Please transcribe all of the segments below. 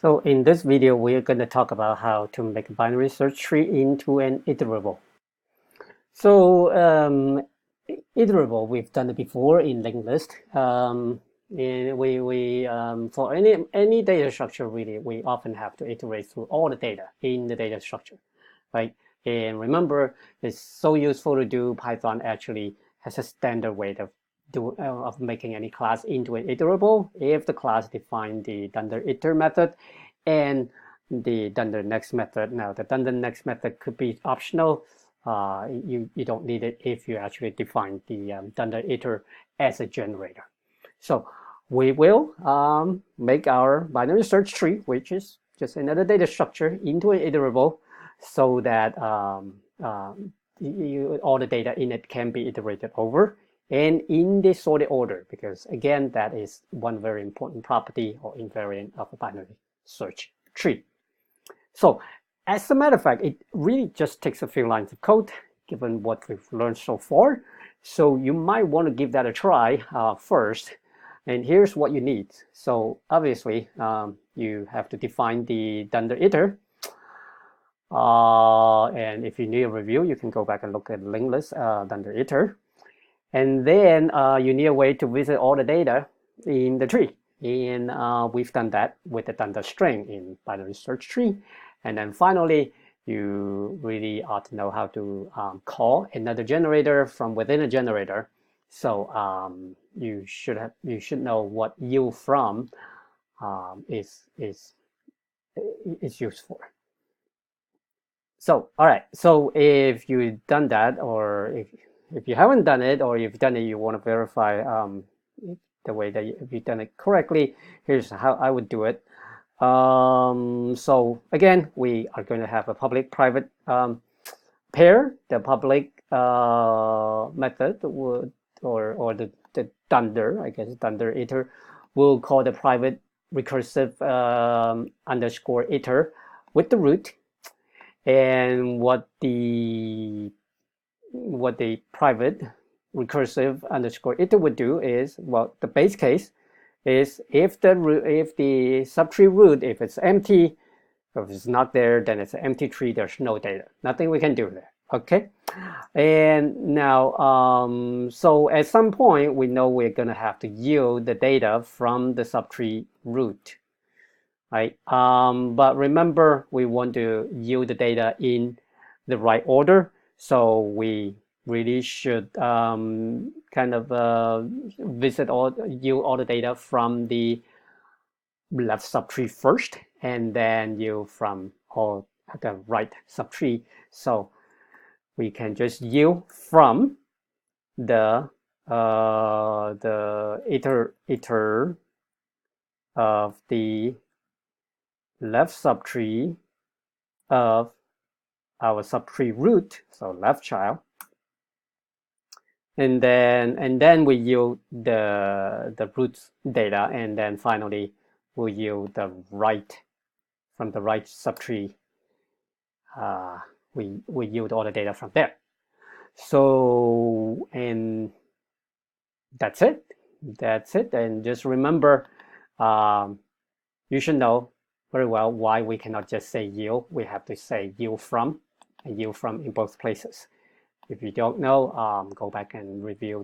So in this video, we're going to talk about how to make a binary search tree into an iterable. So iterable, we've done it before in linked list. And for any data structure, really, we often have to iterate through all the data in the data structure, right? And remember, it's so useful to do. Python actually has a standard way of making any class into an iterable if the class defines the dunder iter method and the dunder next method. Now, the dunder next method could be optional. You don't need it if you actually define the dunder iter as a generator. So we will make our binary search tree, which is just another data structure, into an iterable so that all the data in it can be iterated over and in the sorted order, because again, that is one very important property or invariant of a binary search tree. So as a matter of fact, it really just takes a few lines of code given what we've learned so far. So you might want to give that a try first. And here's what you need. So obviously, you have to define the dunder iter. And if you need a review, you can go back and look at the linked list dunder iter. And then you need a way to visit all the data in the tree. And we've done that with the dunder string in binary search tree. And then finally, you really ought to know how to call another generator from within a generator. So you should know what yield from is used for. So all right. So if you've done that, or if you haven't done it, or you've done it, you want to verify the way that you've done it correctly. Here's how I would do it. So again, we are going to have a public-private pair. The public method would, or the dunder, I guess dunder iter, will call the private recursive underscore iter with the root, and what the private recursive underscore iter would do is, well, the base case is if the subtree root, if it's empty, if it's not there, then it's an empty tree. There's no data, nothing we can do there. Okay, and now so at some point we know we're going to have to yield the data from the subtree root, right? But remember, we want to yield the data in the right order, so we really should kind of yield all the data from the left subtree first, and then yield from all the right subtree. So we can just yield from the iter of the left subtree of our subtree root, so left child, and then we yield the root data, and then finally we'll yield the right from the right subtree. We yield all the data from there. So, and that's it. And just remember, you should know very well why we cannot just say yield. We have to say yield from, and yield from in both places. If you don't know, go back and review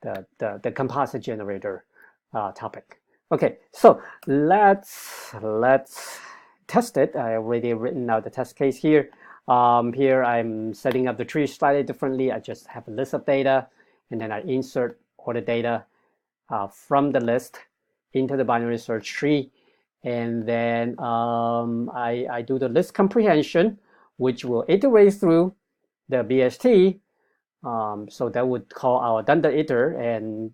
the composite generator topic. Okay, so let's test it. I already written out the test case here. Here I'm setting up the tree slightly differently. I just have a list of data, and then I insert all the data from the list into the binary search tree, and then I do the list comprehension, which will iterate through the BST. So that would call our dunder iter and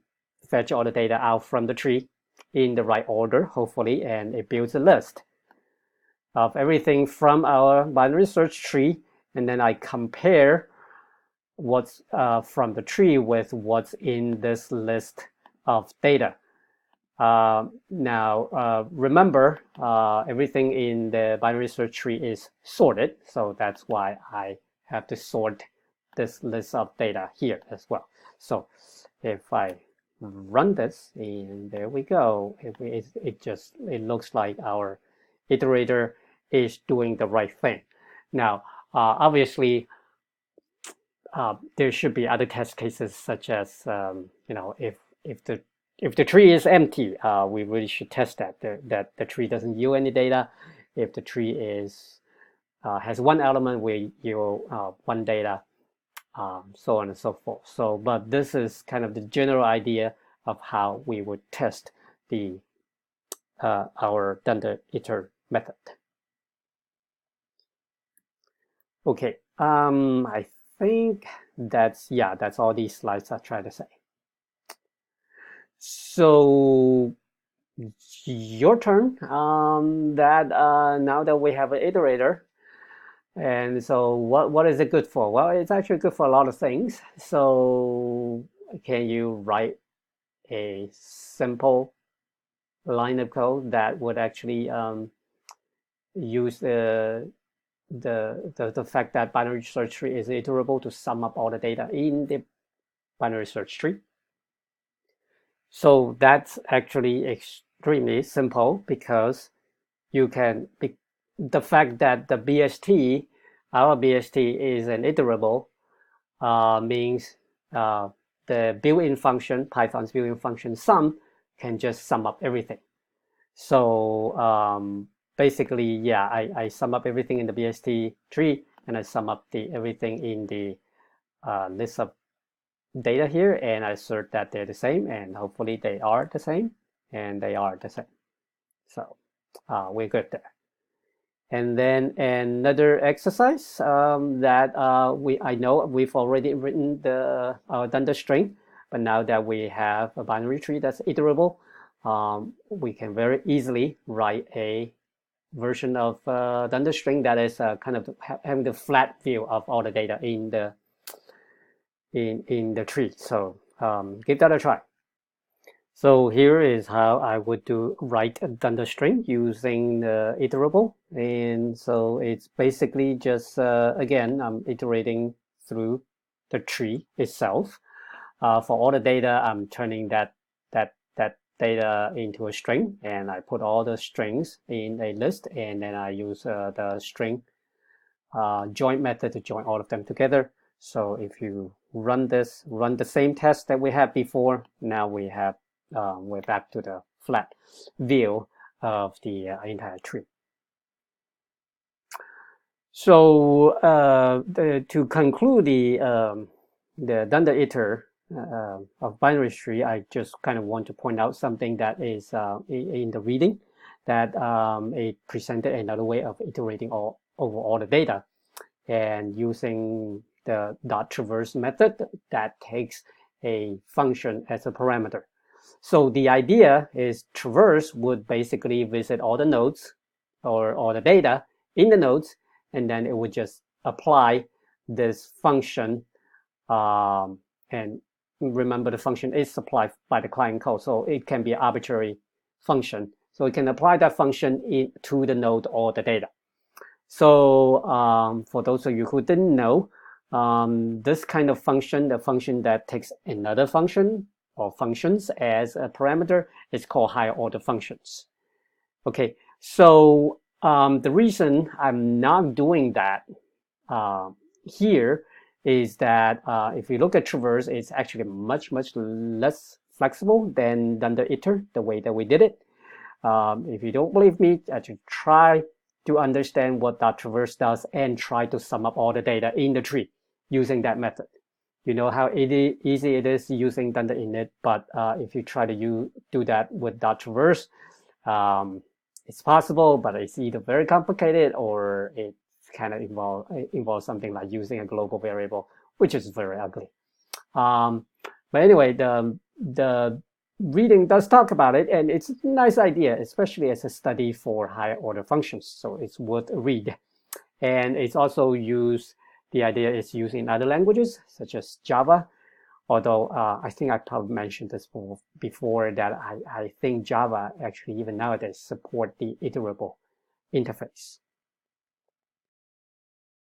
fetch all the data out from the tree in the right order, hopefully, and it builds a list of everything from our binary search tree, and then I compare what's from the tree with what's in this list of data. Now, remember, everything in the binary search tree is sorted, so that's why I have to sort this list of data here as well. So if I run this, and there we go. It looks like our iterator is doing the right thing. Now, obviously, there should be other test cases, such as if the tree is empty, we really should test that the tree doesn't yield any data. If the tree is has one element, we yield one data, so on and so forth. So, but this is kind of the general idea of how we would test the our dunder iter method. Okay, I think that's all these slides are trying to say. So your turn. Now that we have an iterator, and so what is it good for? Well, it's actually good for a lot of things. So can you write a simple line of code that would actually use the fact that binary search tree is iterable to sum up all the data in the binary search tree? So that's actually extremely simple, because you can the fact that our BST is an iterable means the built-in function, Python's built-in function sum, can just sum up everything. So basically, I sum up everything in the BST tree, and I sum up everything in the list of data here, and I assert that they're the same, and hopefully they are the same, and they are the same. So we're good there. And then another exercise that I know we've already written done the string, but now that we have a binary tree that's iterable, we can very easily write a version of dunder string that is kind of having the flat view of all the data in the tree. So give that a try. So here is how I would write a dunder string using the iterable. And so it's basically just, again, I'm iterating through the tree itself. For all the data, I'm turning that data into a string, and I put all the strings in a list, and then I use the string join method to join all of them together. So if you run the same test that we had before, now we're back to the flat view of the entire tree. So to conclude the dunder iter of binary tree, I just kind of want to point out something that is in the reading, that it presented another way of iterating over all the data, and using the dot traverse method that takes a function as a parameter. So the idea is traverse would basically visit all the nodes or all the data in the nodes, and then it would just apply this function, and remember the function is supplied by the client code, so it can be an arbitrary function. So it can apply that function to the node or the data. So for those of you who didn't know, this kind of function, the function that takes another function or functions as a parameter, is called higher order functions. Okay, so the reason I'm not doing that here is that if you look at traverse, it's actually much less flexible than the iter, the way that we did it. If you don't believe me, actually try to understand what that traverse does and try to sum up all the data in the tree using that method. You know how easy it is using dunder init, but if you try to do that with dot traverse, it's possible, but it's either very complicated or it kind of involves something like using a global variable, which is very ugly. But anyway, the reading does talk about it, and it's a nice idea, especially as a study for higher order functions. So it's worth a read. And it's also the idea is used in other languages, such as Java. Although I think I probably mentioned this before, that I think Java actually even nowadays support the iterable interface.